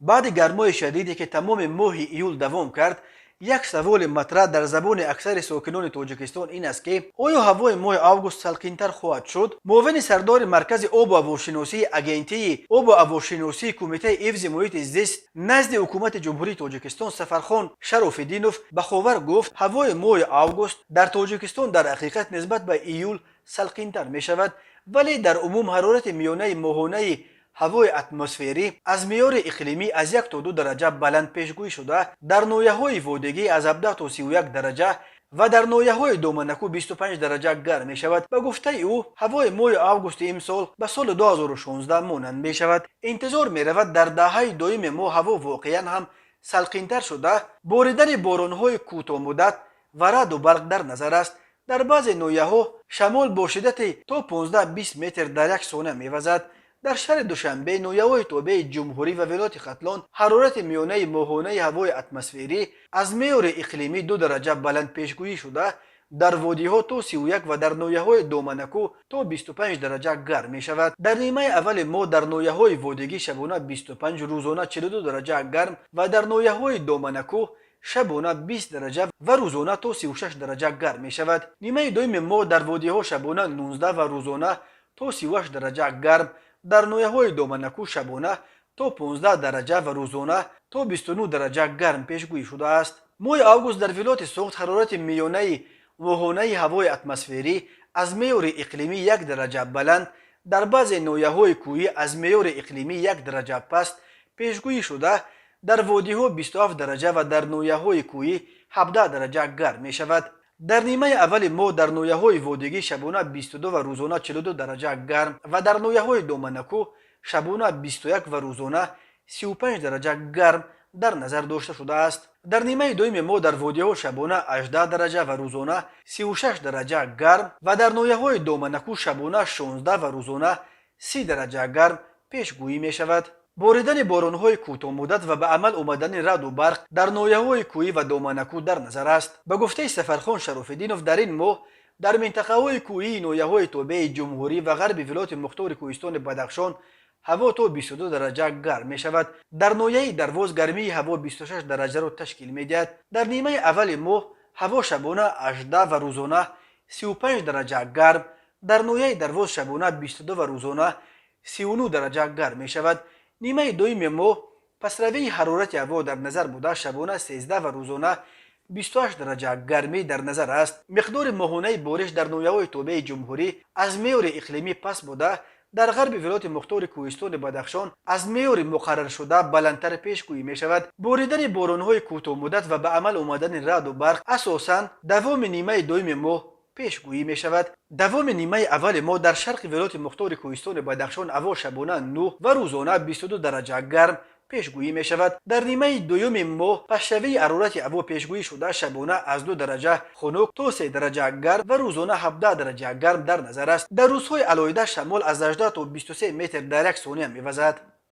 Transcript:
بعد گرمای شدیدی که تمام ماه ایول دوام کرد، یک سوال مطرح در زبان اکثر ساکنان تاجیکستان این است که آیا هوای ماه آگوست سلقینتر خواهد شد؟ معاون سردار مرکز آب و هواشناسی اگنتی آب و هواشناسی کمیته حفظ محیط زیست نزد حکومت جمهوری تاجیکستان سفرخان شراف‌الدینوف به خبر گفت هوای ماه آگوست در تاجیکستان در حقیقت نسبت به ایول سلقینتر می شود، ولی در عموم حرارت میانه ماهانه هوای اتمسفری از معیار اقلیمی از 1 تا 2 درجه بلند پیشگویی شده در ناحیه‌های وادگی از 17 تا 31 درجه و در ناحیه‌های دامنکو 25 درجه گرم می شود. به گفته او هوای ماه آگوست امسال به سال 2016 مانند می شود. انتظار می رود در دهه دوم ماه هوا واقعا هم سلقینتر شده باریدن باران‌های کوتاه مدت و رعد و برق در نظر است. در بعضی ناحیه‌ها شمال با شدت تا 15-20 متر در یک ثانیه می‌وزد. در شهر دوشنبه ناحیه‌های تابع جمهوری و ولایت ختلان حرارت میانه ماهانه هوای اتمسفری از معیار اقلیمی 2 درجه بلند پیشگویی شده در وادی‌ها تا 31 و در ناحیه‌های دامنکو تا 25 درجه گرم می شود. در نیمه اول ماه در ناحیه‌های وادگی شبانه 25 روزانه 42 درجه گرم و در ناحیه‌های دامنکو شبانه 20 درجه و روزانه تا 36 درجه گرم می شود. نیمه دوم ماه در وادی‌ها شبانه 19 و روزانه تا 38 درجه گرم، در ناحیه‌های دامنکو شبانه تا 15 درجه و روزانه تا 29 درجه گرم پیشگویی شده است. ماه آگوست در ولایت سوخت حرارت میانه ماهانه هوای اتمسفری از معیار اقلیمی 1 درجه بلند، در بعضی ناحیه‌های کوهی از معیار اقلیمی 1 درجه پست پیشگویی شده در وادی‌ها 27 درجه و در ناحیه‌های کوهی 17 درجه گرم می شود. در نیمه اول ماه در ناحیه‌های وادگی شبانه 22 و روزانه 42 درجه گرم و در ناحیه‌های دامنکو شبانه 21 و روزانه 35 درجه گرم در نظر داشته شده است. در نیمه دوم ماه در وادی‌ها شبانه 18 درجه و روزانه 36 درجه گرم و در ناحیه‌های دامنکو شبانه 16 و روزانه 30 درجه گرم پیشگویی می شود. باریدن باران‌های کوتاه مدت و به عمل آمدن رعد و برق در ناحیه‌های کوهی و دامنکو در نظر است. به گفته سفرخان شراف‌الدینوف در این ماه در منطقه‌های کوهی ناحیه‌های تابع جمهوری و غرب ولایت مختار کوهستان بدخشان هوا تا 22 درجه گرم می شود. در ناحیه درواز گرمی هوا 26 درجه را تشکیل می دهد. در نیمه اول ماه هوا شبانه 18 و روزانه 35 درجه گرم، در ناحیه درواز شبانه 22 و روزانه 39 درجه گرم می شود. نیمه دوم ماه پسروی حرارت هوا در نظر بوده شبانه 13 و روزانه 28 درجه گرمی در نظر است. مقدار ماهانه بارش در ناحیه‌های تابع جمهوری از معیار اقلیمی پس بوده در غرب ولایت مختار کوهستان بدخشان از معیار مقرر شده بلندتر پیشگویی می شود. باریدن باران‌های کوتاه مدت و به عمل آمدن رعد و برق اساساً دوام نیمه دوم ماه پیشگویی می شود. دوام نیمه اول ماه در شرق ولایت مختار کوهستان بدخشان هوا شبانه 9 و روزانه 22 درجه گرم پیشگویی می شود. در نیمه دوم ماه پسشوی حرارت هوا پیشگویی شده شبانه از 2 درجه خنک تا 3 درجه گرم و روزانه 17 درجه گرم در نظر است. در روزهای علایده شمال از 18 تا 23 متر در یک ثانیه می وزد.